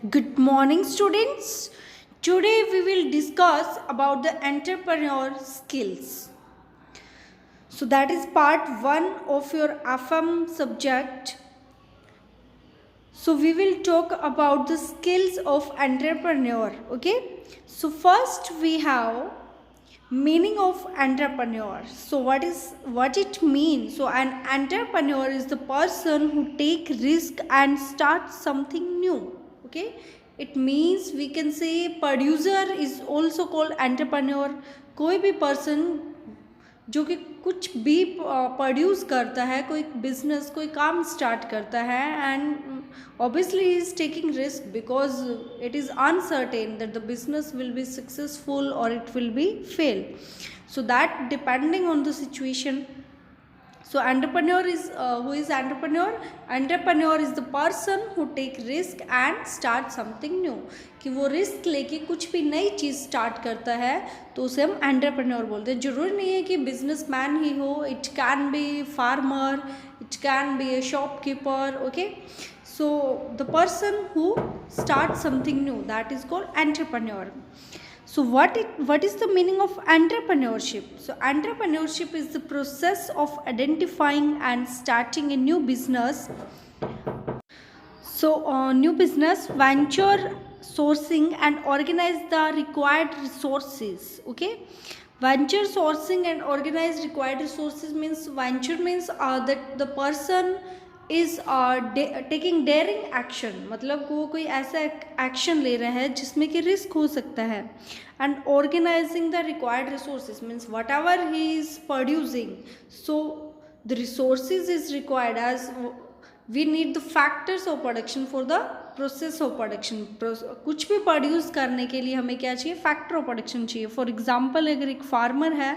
Good morning, students. Today we will discuss about the entrepreneur skills. So that is part 1 of your FM subject. So we will talk about the skills of entrepreneur. Okay. So first we have meaning of entrepreneur. So what it means? So an entrepreneur is the person who take risk and start something new. Okay, it means we can say producer is also called entrepreneur. कोई भी person जो कि कुछ भी produce करता है, कोई business कोई काम स्टार्ट करता है and obviously he is taking risk because it is uncertain that the business will be successful or it will be fail, so that depending on the situation. So entrepreneur is who is entrepreneur is the person who take risk and start something new. कि वो risk लेके कुछ भी नई चीज़ start करता है तो उसे हम एंटरप्रेन्योर बोलते हैं. जरूरी नहीं है कि बिजनेसमैन ही हो, it can be farmer, it can be A shopkeeper. Okay, so the person who starts something new, that is called entrepreneur. So what is the meaning of entrepreneurship? So entrepreneurship is the process of identifying and starting a new business. So new business venture, sourcing and organize the required resources. Okay, venture sourcing and organize required resources means venture means that the person is taking daring action, मतलब वो कोई ऐसा action ले रहा है जिसमें कि risk हो सकता है. And organizing the required resources means whatever he is producing, so the resources is required as we need the factors of production for the process of production. कुछ भी प्रोड्यूस करने के लिए हमें क्या चाहिए? फैक्टर ऑफ प्रोडक्शन चाहिए. For example अगर एक फार्मर है,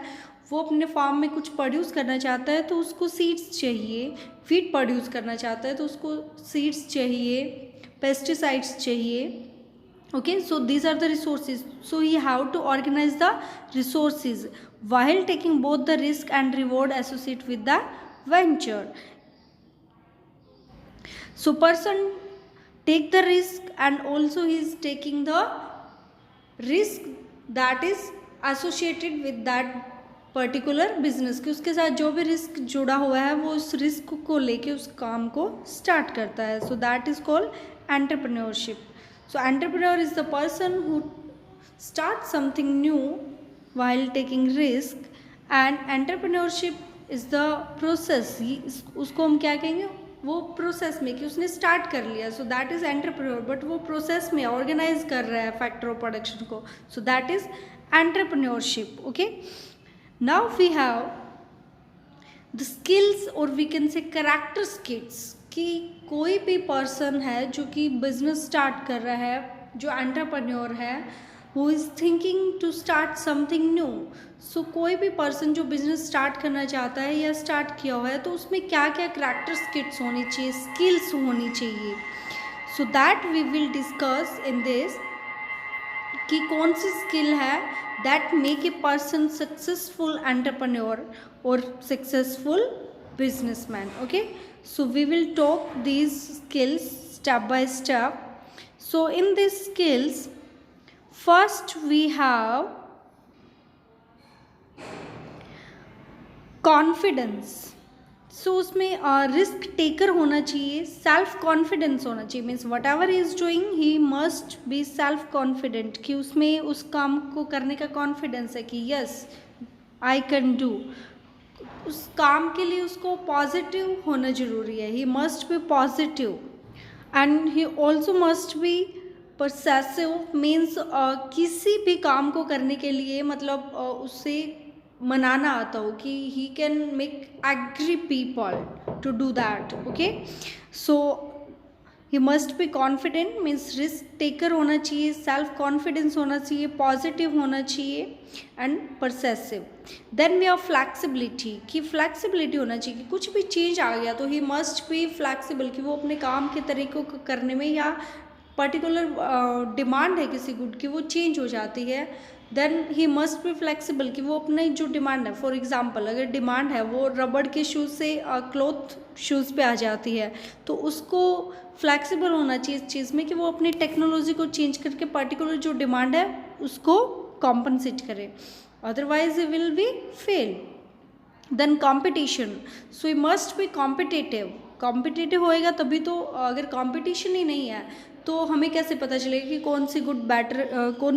वो अपने फार्म में कुछ प्रोड्यूस करना चाहता है तो उसको सीड्स चाहिए. फीड प्रोड्यूस करना चाहता है तो उसको सीड्स चाहिए, पेस्टिसाइड्स चाहिए. Okay, so these are the resources. So you have to organize the resources while taking both the risk and reward associated with the venture. So person take the risk and also he is taking the risk that is associated with that particular business, कि उसके साथ जो भी risk जुड़ा हुआ है वो उस रिस्क को लेके उस काम को स्टार्ट करता है. So that is called entrepreneurship. So entrepreneur is the person who start something new while taking risk. And entrepreneurship is the process, उसको हम क्या कहेंगे? वो प्रोसेस में कि उसने स्टार्ट कर लिया, so that is entrepreneur. But वो प्रोसेस में ऑर्गेनाइज कर रहा है फैक्टर ऑफ प्रोडक्शन को, so that is entrepreneurship. Okay, now we have the skills or we can say character skills. कि कोई भी पर्सन है जो कि बिजनेस स्टार्ट कर रहा है, जो एंटरप्रेन्योर है, who is thinking to start something new. सो कोई भी पर्सन जो बिजनेस स्टार्ट करना चाहता है या स्टार्ट किया हुआ है तो उसमें क्या क्या करैक्टर स्किल्स होनी चाहिए, स्किल्स होनी चाहिए. So that we will discuss in this कि कौन सी स्किल है that make a person successful entrepreneur और successful businessman. Okay, so we will talk these skills step by step. So in this skills first we have confidence. So उसमें risk taker होना चाहिए, self confidence होना चाहिए. Means whatever he is doing he must be self confident, कि उसमें उस काम को करने का कॉन्फिडेंस है कि यस आई कैन डू. उस काम के लिए उसको पॉजिटिव होना ज़रूरी है. He must be positive and he also must be persuasive. Means किसी भी काम को करने के लिए मतलब उससे मनाना आता हो कि he can make agree people to do that. Okay, so he must be confident means risk taker होना चाहिए, सेल्फ कॉन्फिडेंस होना चाहिए, पॉजिटिव होना चाहिए and persuasive. Then we have flexibility, कि फ्लैक्सिबिलिटी होना चाहिए कि कुछ भी चेंज आ गया तो ही मस्ट बी फ्लैक्सिबल, कि वो अपने काम के तरीक़ों को करने में या पर्टिकुलर डिमांड है किसी गुड की वो चेंज हो जाती है then he must be flexible कि वो अपनी जो डिमांड है, फॉर एग्जांपल अगर डिमांड है वो रबड़ के शूज़ से क्लॉथ शूज़ पे आ जाती है, तो उसको फ्लेक्सिबल होना चाहिए इस चीज़ में कि वो अपनी टेक्नोलॉजी को चेंज करके पर्टिकुलर जो डिमांड है उसको कॉम्पनसेट करे, otherwise he will be fail. Then competition, so he must be competitive होएगा तभी तो, अगर कॉम्पिटिशन ही नहीं है तो हमें कैसे पता चलेगा कि कौन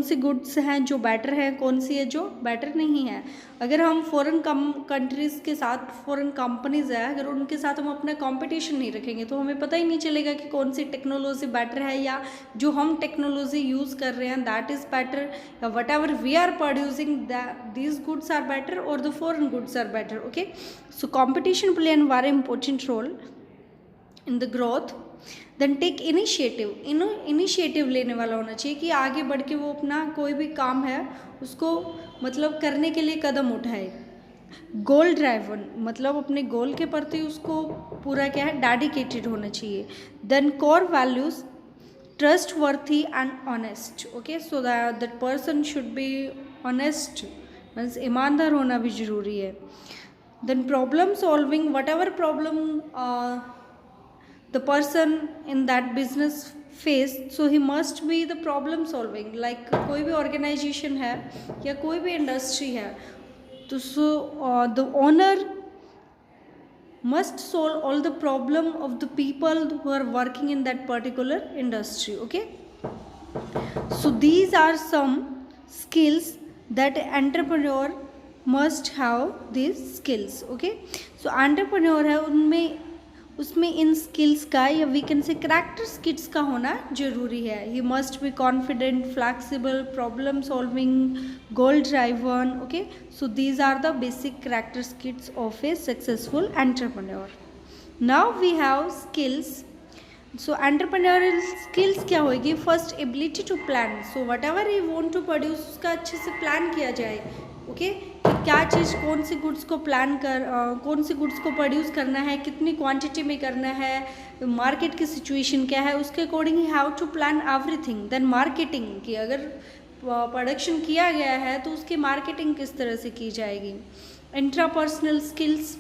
सी गुड्स हैं जो बेटर हैं, कौन सी है जो बेटर नहीं है। अगर हम फॉरेन कंट्रीज़ के साथ, फॉरेन कंपनीज़ है, अगर उनके साथ हम अपना कंपटीशन नहीं रखेंगे तो हमें पता ही नहीं चलेगा कि कौन सी टेक्नोलॉजी बेटर है, या जो हम टेक्नोलॉजी यूज़ कर रहे हैं दैट इज़ बेटर, या whatever we are producing these goods are better और the foreign goods are better. Okay, so competition play an very important role in the growth. Then take initiative लेने वाला होना चाहिए कि आगे बढ़ के वो अपना कोई भी काम है उसको मतलब करने के लिए कदम उठाए। गोल ड्राइवन, मतलब अपने गोल के प्रति उसको पूरा क्या है, डेडिकेटेड होना चाहिए। Then core values, trustworthy and honest. Okay, so that person should be honest, means ईमानदार होना भी ज़रूरी है। Then problem solving, whatever problem the person in that business face, so he must be the problem solving, like कोई भी organization है या कोई भी industry है तो so the owner must solve all the problem of the people who are working in that particular industry. Okay, so these are some skills that entrepreneur must have these skills. Okay, so entrepreneur है उनमें उसमें इन skills का या we can say character skills का होना जरूरी है। He must be confident, flexible, problem solving, goal driven. Okay, so these are the basic character skills of a successful entrepreneur. Now we have skills. So entrepreneurial skills क्या होगी? First, ability to plan. So whatever you want to produce उसका अच्छे से plan किया जाए। Okay, क्या चीज़, कौन सी goods को कौन सी गुड्स को प्रोड्यूस करना है, कितनी क्वांटिटी में करना है, मार्केट की सिचुएशन क्या है, उसके according he have to plan everything. Then marketing, कि अगर प्रोडक्शन किया गया है तो उसकी मार्केटिंग किस तरह से की जाएगी। Intrapersonal skills.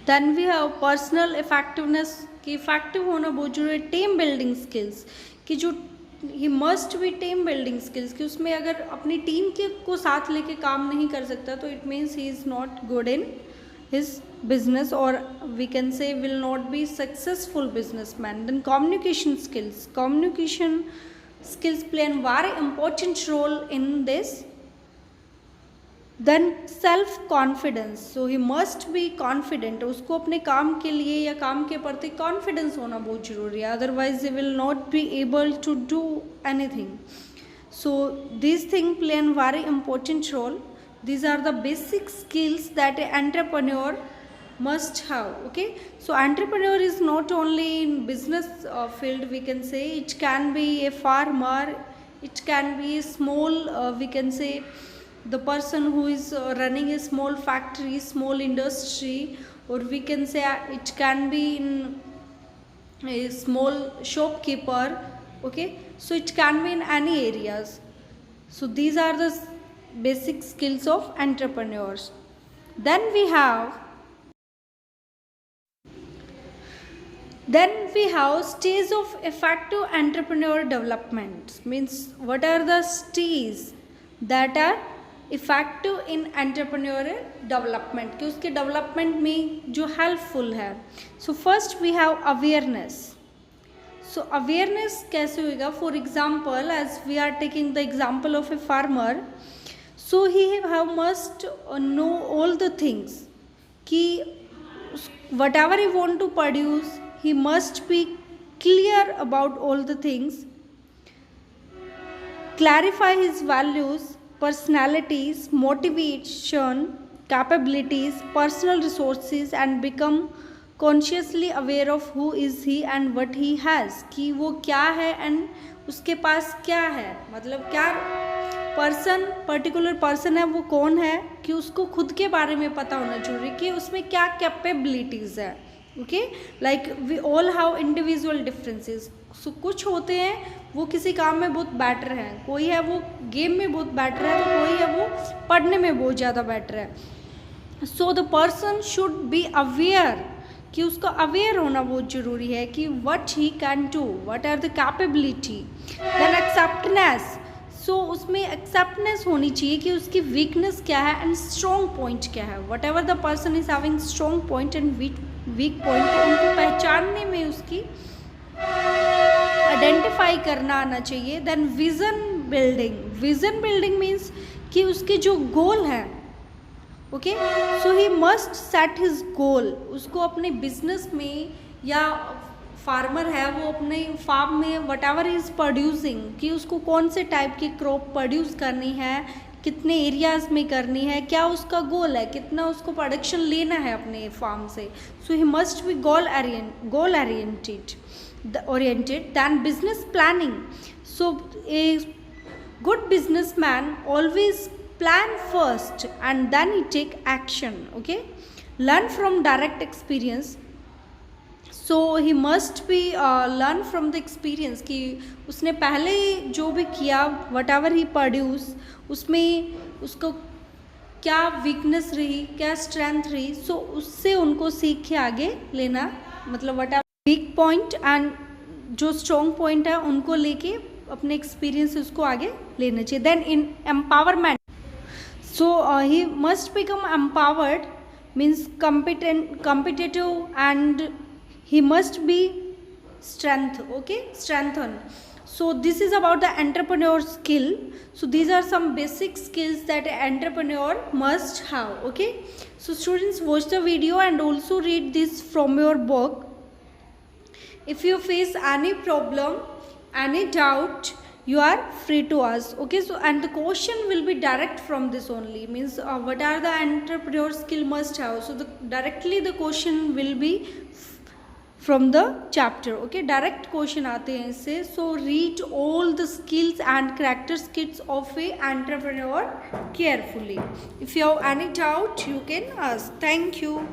Then we have personal effectiveness, कि इफेक्टिव होना बहुत जरूरी है। टीम बिल्डिंग स्किल्स, कि जो he must be team building skills, कि उसमें अगर अपनी टीम के को साथ लेके काम नहीं कर सकता तो it means he is not good in his business, और we can say will not be successful businessman. Then communication skills play an very important role in this. Then self confidence, so he must be confident, उसको अपने काम के लिए या काम के प्रति कॉन्फिडेंस होना बहुत जरूरी है, otherwise he will not be able to do anything. So this thing play an very important role. these are the basic skills that an entrepreneur must have. Okay, so entrepreneur is not only in business field, we can say it can be a farmer, it can be a small we can say the person who is running a small factory, small industry, or we can say it can be in a small shopkeeper. Okay, so it can be in any areas. So these are the basic skills of entrepreneurs. Then we have stage of effective entrepreneur development. Means what are the stages that are effective in entrepreneurial development, कि उसके development में जो helpful है. So first we have awareness. So awareness कैसे होगा? For example, as we are taking the example of a farmer, so he must know all the things, कि whatever he want to produce, he must be clear about all the things, clarify his values, personalities, motivation, capabilities, personal resources, and become consciously aware of who is he and what he has, कि वो क्या है and उसके पास क्या है, मतलब क्या particular person है वो कौन है, कि उसको खुद के बारे में पता होना जरूरी, कि उसमें क्या कैपेबिलिटीज़ है. Okay, like we all have individual differences, कुछ होते हैं वो किसी काम में बहुत बेटर हैं, कोई है वो गेम में बहुत बेटर है, तो कोई है वो पढ़ने में बहुत ज़्यादा बेटर है। So the person should be aware, कि उसको अवेयर होना बहुत ज़रूरी है कि what he can do, what are the capability. Then acceptance, so उसमें एक्सेप्टनेस होनी चाहिए कि उसकी वीकनेस क्या है एंड स्ट्रॉन्ग पॉइंट क्या है। Whatever the person is having strong point and weak point, तो उनको पहचानने में उसकी आइडेंटिफाई करना आना चाहिए। Then vision building, vision building means कि उसके जो गोल है, okay, so he must set his goal, उसको अपने बिजनेस में या फार्मर है वो अपने फार्म में वट एवर इज़ प्रोड्यूसिंग, कि उसको कौन से टाइप की क्रॉप प्रोड्यूस करनी है, कितने एरियाज़ में करनी है, क्या उसका गोल है, कितना उसको प्रोडक्शन लेना है अपने फार्म से। So he must be goal oriented. Then business planning, so a good businessman always plan first and then he take action, okay. Learn from direct experience, so he must be learn from the experience, कि उसने पहले जो भी किया whatever he produce, उसमें उसको क्या weakness रही, क्या स्ट्रेंथ रही, सो उससे उनको सीख के आगे लेना, मतलब वट वीक पॉइंट एंड जो स्ट्रॉन्ग पॉइंट है उनको लेके अपने एक्सपीरियंस से उसको आगे लेना चाहिए। Then in empowerment, so he must become empowered means competitive and he must be strength, okay, strengthen. So this is about the entrepreneur skill. So these are some basic skills that an entrepreneur must have, okay. So students, watch the video and also read this from your book. If you face any problem, any doubt, you are free to ask, okay. So and the question will be direct from this only, means what are the entrepreneur skill must have, so directly the question will be from the chapter, okay. Direct question आते हैं इससे, so read all the skills and characteristics of a entrepreneur carefully. If you have any doubt, you can ask. Thank you.